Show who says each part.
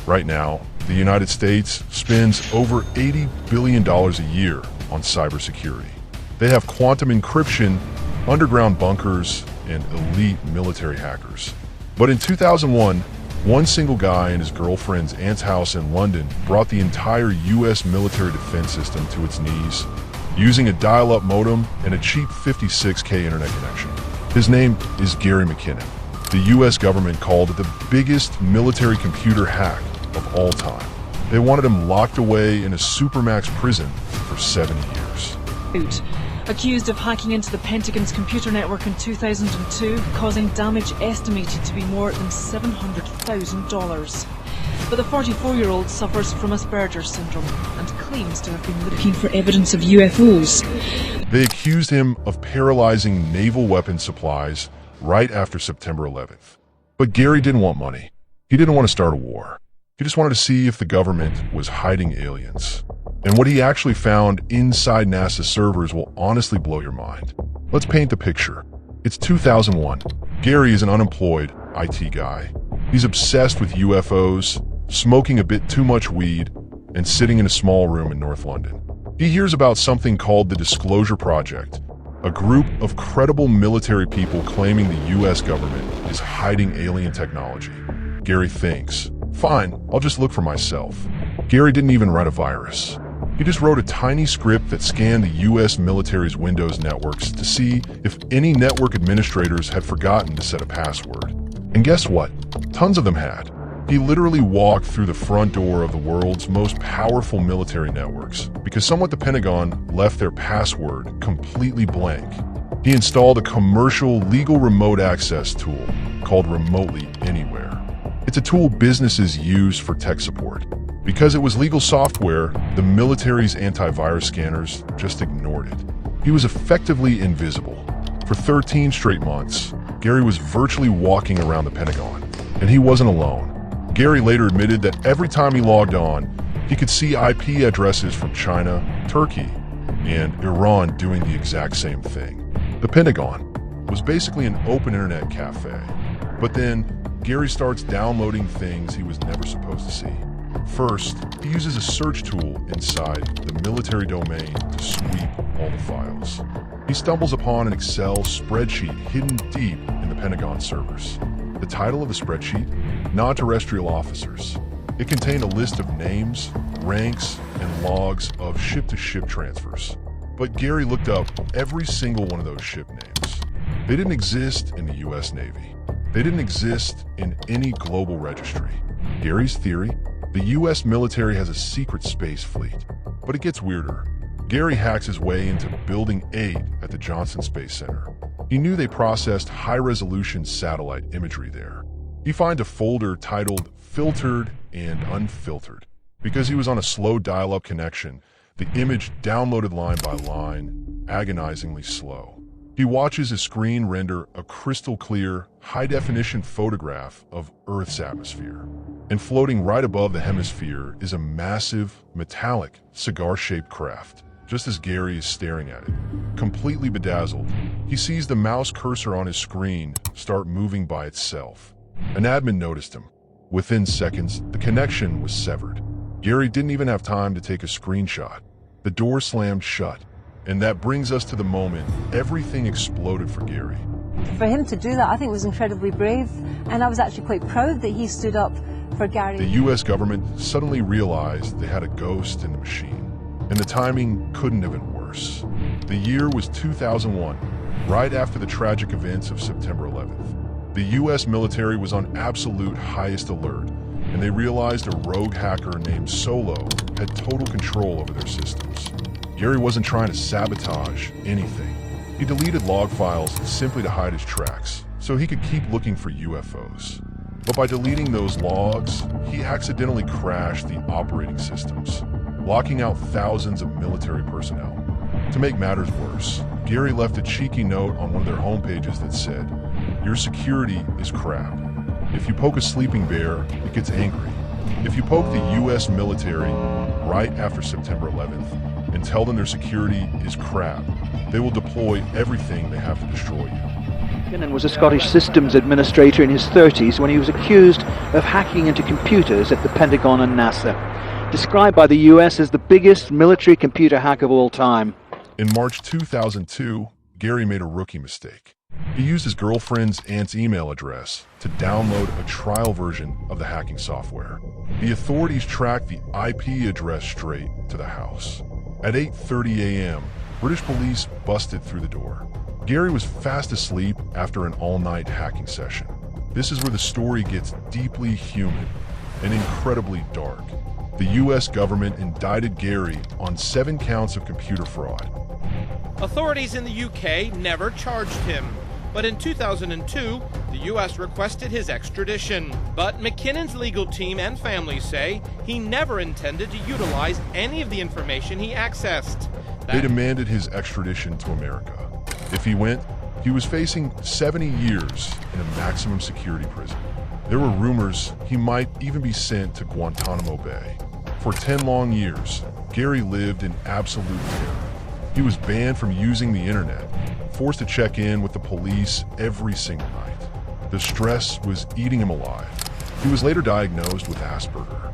Speaker 1: Right now, the United States spends over $80 billion a year on cybersecurity. They have quantum encryption, underground bunkers, and elite military hackers. But in 2001, one single guy and his girlfriend's aunt's house in London brought the entire US military defense system to its knees, using a dial-up modem and a cheap 56K internet connection. His name is Gary McKinnon. The US government called it the biggest military computer hack of all time. They wanted him locked away in a supermax prison for 70 years.
Speaker 2: Accused of hacking into the Pentagon's computer network in 2002, causing damage estimated to be more than $700,000. But the 44-year-old suffers from Asperger's syndrome and claims to have been looking for evidence of UFOs.
Speaker 1: They accused him of paralyzing naval weapons supplies right after September 11th. But Gary didn't want money. He didn't want to start a war. He just wanted to see if the government was hiding aliens. And what he actually found inside NASA servers will honestly blow your mind. Let's paint the picture. It's 2001. Gary is an unemployed IT guy. He's obsessed with UFOs, smoking a bit too much weed, and sitting in a small room in North London. He hears about something called the Disclosure Project, a group of credible military people claiming the US government is hiding alien technology. Gary thinks, fine, I'll just look for myself. Gary didn't even write a virus. He just wrote a tiny script that scanned the US military's Windows networks to see if any network administrators had forgotten to set a password. And guess what? Tons of them had. He literally walked through the front door of the world's most powerful military networks because someone at the Pentagon left their password completely blank. He installed a commercial legal remote access tool called Remotely Anywhere. It's a tool businesses use for tech support. Because it was legal software, the military's antivirus scanners just ignored it. He was effectively invisible. For 13 straight months, Gary was virtually walking around the Pentagon, and he wasn't alone. Gary later admitted that every time he logged on, he could see IP addresses from China, Turkey, and Iran doing the exact same thing. The Pentagon was basically an open internet cafe. But then, Gary starts downloading things he was never supposed to see. First, he uses a search tool inside the military domain to sweep all the files. He stumbles upon an Excel spreadsheet hidden deep in the Pentagon servers. The title of the spreadsheet? Non-terrestrial officers. It contained a list of names, ranks, and logs of ship-to-ship transfers. But Gary looked up every single one of those ship names. They didn't exist in the US Navy. They didn't exist in any global registry. Gary's theory? The US military has a secret space fleet. But it gets weirder. Gary hacks his way into Building 8 at the Johnson Space Center. He knew they processed high-resolution satellite imagery there. He finds a folder titled Filtered and Unfiltered. Because he was on a slow dial-up connection, the image downloaded line by line, agonizingly slow. He watches his screen render a crystal-clear, high-definition photograph of Earth's atmosphere. And floating right above the hemisphere is a massive, metallic, cigar-shaped craft. Just as Gary is staring at it, completely bedazzled, he sees the mouse cursor on his screen start moving by itself. An admin noticed him. Within seconds, the connection was severed. Gary didn't even have time to take a screenshot. The door slammed shut. And that brings us to the moment everything exploded for Gary.
Speaker 3: For him to do that, I think was incredibly brave, and I was actually quite proud that he stood up for Gary.
Speaker 1: The US government suddenly realized they had a ghost in the machine, and the timing couldn't have been worse. The year was 2001, right after the tragic events of September 11th. The US military was on absolute highest alert, and they realized a rogue hacker named Solo had total control over their systems. Gary wasn't trying to sabotage anything. He deleted log files simply to hide his tracks, so he could keep looking for UFOs. But by deleting those logs, he accidentally crashed the operating systems, locking out thousands of military personnel. To make matters worse, Gary left a cheeky note on one of their homepages that said, "Your security is crap. If you poke a sleeping bear, it gets angry. If you poke the US military right after September 11th and tell them their security is crap, they will deploy everything they have to destroy you."
Speaker 4: McKinnon was a Scottish systems administrator in his 30s when he was accused of hacking into computers at the Pentagon and NASA. Described by the US as the biggest military computer hack of all time.
Speaker 1: In March 2002, Gary made a rookie mistake. He used his girlfriend's aunt's email address to download a trial version of the hacking software. The authorities tracked the IP address straight to the house. At 8:30 a.m., British police busted through the door. Gary was fast asleep after an all-night hacking session. This is where the story gets deeply human and incredibly dark. The US government indicted Gary on 7 counts of computer fraud.
Speaker 5: Authorities in the UK never charged him, but in 2002, the US requested his extradition. But McKinnon's legal team and family say he never intended to utilize any of the information he accessed.
Speaker 1: They demanded his extradition to America. If he went, he was facing 70 years in a maximum security prison. There were rumors he might even be sent to Guantanamo Bay. For 10 long years, Gary lived in absolute terror. He was banned from using the internet, forced to check in with the police every single night. The stress was eating him alive. He was later diagnosed with Asperger.